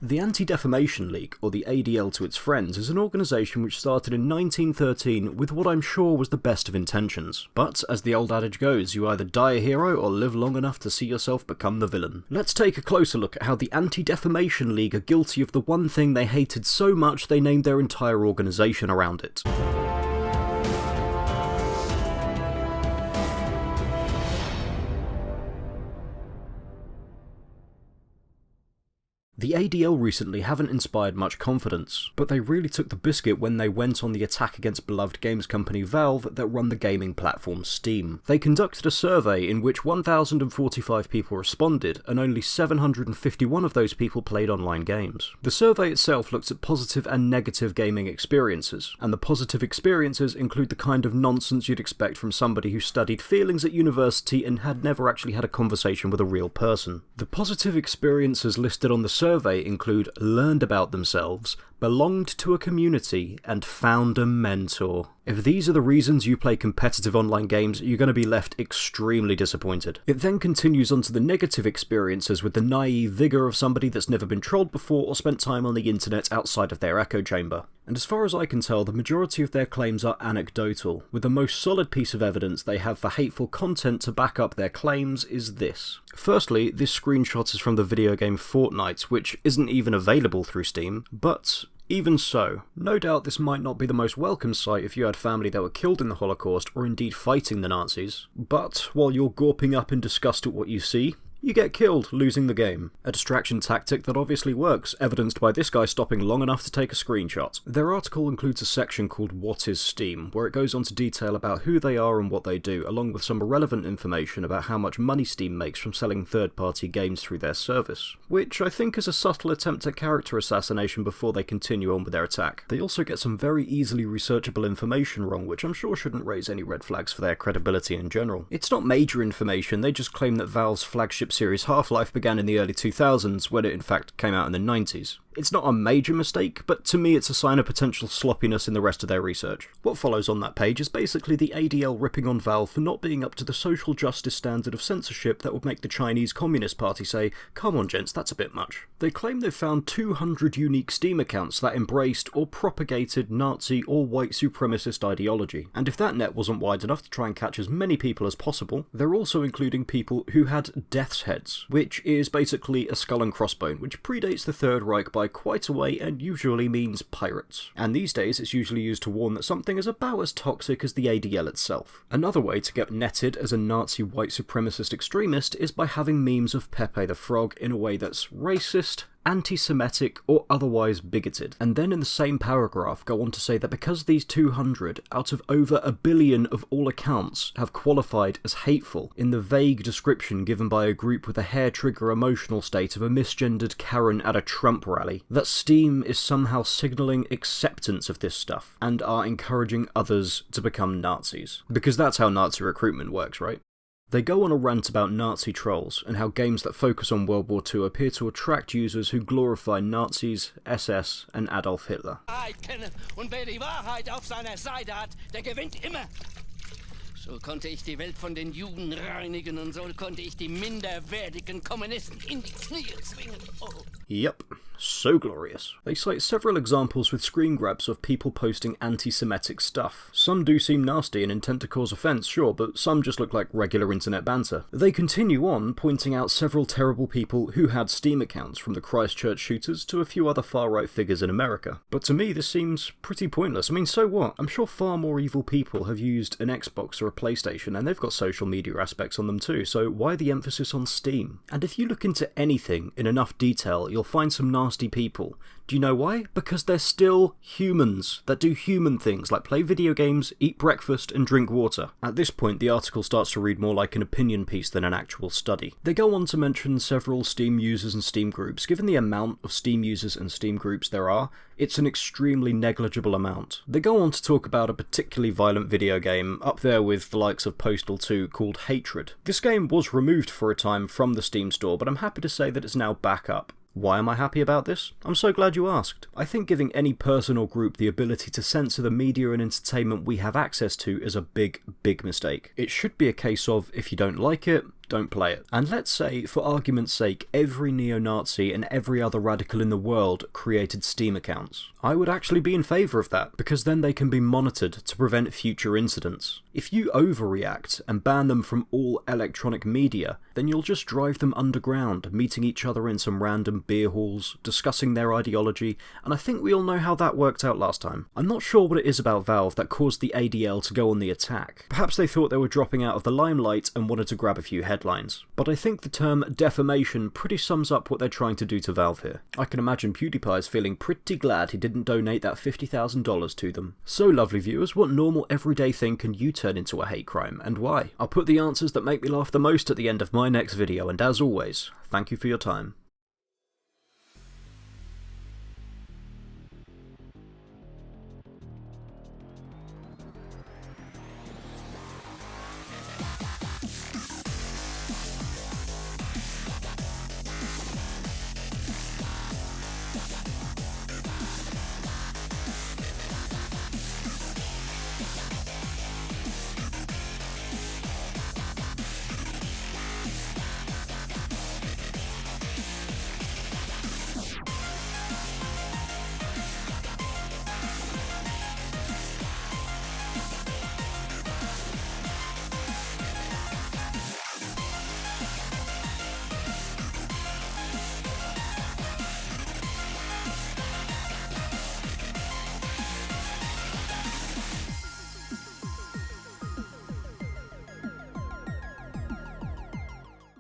The Anti-Defamation League, or the ADL to its friends, is an organisation which started in 1913 with what I'm sure was the best of intentions. But, as the old adage goes, you either die a hero or live long enough to see yourself become the villain. Let's take a closer look at how the Anti-Defamation League are guilty of the one thing they hated so much they named their entire organisation around it. The ADL recently haven't inspired much confidence, but they really took the biscuit when they went on the attack against beloved games company Valve that run the gaming platform Steam. They conducted a survey in which 1,045 people responded, and only 751 of those people played online games. The survey itself looks at positive and negative gaming experiences, and the positive experiences include the kind of nonsense you'd expect from somebody who studied feelings at university and had never actually had a conversation with a real person. The positive experiences listed on the survey include learned about themselves, belonged to a community, and found a mentor. If these are the reasons you play competitive online games, you're going to be left extremely disappointed. It then continues on to the negative experiences with the naive vigour of somebody that's never been trolled before or spent time on the internet outside of their echo chamber. And as far as I can tell, the majority of their claims are anecdotal, with the most solid piece of evidence they have for hateful content to back up their claims is this. Firstly, this screenshot is from the video game Fortnite, which isn't even available through Steam, but even so, no doubt this might not be the most welcome sight if you had family that were killed in the Holocaust or indeed fighting the Nazis, but while you're gawping up in disgust at what you see, you get killed, losing the game. A distraction tactic that obviously works, evidenced by this guy stopping long enough to take a screenshot. Their article includes a section called What is Steam, where it goes on to detail about who they are and what they do, along with some relevant information about how much money Steam makes from selling third-party games through their service, which I think is a subtle attempt at character assassination before they continue on with their attack. They also get some very easily researchable information wrong, which I'm sure shouldn't raise any red flags for their credibility in general. It's not major information, they just claim that Valve's flagship series Half-Life began in the early 2000s, when it in fact came out in the 90s. It's not a major mistake, but to me it's a sign of potential sloppiness in the rest of their research. What follows on that page is basically the ADL ripping on Valve for not being up to the social justice standard of censorship that would make the Chinese Communist Party say, "Come on gents, that's a bit much." They claim they've found 200 unique Steam accounts that embraced or propagated Nazi or white supremacist ideology, and if that net wasn't wide enough to try and catch as many people as possible, they're also including people who had death's heads, which is basically a skull and crossbone, which predates the Third Reich by quite a way and usually means pirates. And these days it's usually used to warn that something is about as toxic as the ADL itself. Another way to get netted as a Nazi white supremacist extremist is by having memes of Pepe the Frog in a way that's racist, anti-Semitic, or otherwise bigoted, and then in the same paragraph go on to say that because these 200 out of over 1 billion of all accounts have qualified as hateful in the vague description given by a group with a hair-trigger emotional state of a misgendered Karen at a Trump rally, that Steam is somehow signalling acceptance of this stuff, and are encouraging others to become Nazis. Because that's how Nazi recruitment works, right? They go on a rant about Nazi trolls and how games that focus on World War II appear to attract users who glorify Nazis, SS, and Adolf Hitler. Kenne, und wer die Wahrheit auf seiner Seite hat, der gewinnt immer. So konnte ich die Welt von den Juden reinigen und so konnte ich die minderwertigen Kommunisten in die Knie zwingen. Oh. Yep, so glorious. They cite several examples with screen grabs of people posting anti-Semitic stuff. Some do seem nasty and intent to cause offence, sure, but some just look like regular internet banter. They continue on, pointing out several terrible people who had Steam accounts, from the Christchurch shooters to a few other far-right figures in America. But to me this seems pretty pointless. I mean, so what? I'm sure far more evil people have used an Xbox or a PlayStation, and they've got social media aspects on them too, so why the emphasis on Steam? And if you look into anything in enough detail, you'll find some nasty people. Do you know why? Because they're still humans that do human things like play video games, eat breakfast, and drink water. At this point, the article starts to read more like an opinion piece than an actual study. They go on to mention several Steam users and Steam groups. Given the amount of Steam users and Steam groups there are, it's an extremely negligible amount. They go on to talk about a particularly violent video game, up there with the likes of Postal 2, called Hatred. This game was removed for a time from the Steam store, but I'm happy to say that it's now back up. Why am I happy about this? I'm so glad you asked. I think giving any person or group the ability to censor the media and entertainment we have access to is a big, big mistake. It should be a case of, if you don't like it, don't play it. And let's say, for argument's sake, every neo-Nazi and every other radical in the world created Steam accounts. I would actually be in favour of that, because then they can be monitored to prevent future incidents. If you overreact and ban them from all electronic media, then you'll just drive them underground, meeting each other in some random beer halls, discussing their ideology, and I think we all know how that worked out last time. I'm not sure what it is about Valve that caused the ADL to go on the attack. Perhaps they thought they were dropping out of the limelight and wanted to grab a few headlines. But I think the term defamation pretty sums up what they're trying to do to Valve here. I can imagine PewDiePie is feeling pretty glad he didn't donate that $50,000 to them. So lovely viewers, what normal everyday thing can you turn into a hate crime, and why? I'll put the answers that make me laugh the most at the end of my next video, and as always, thank you for your time.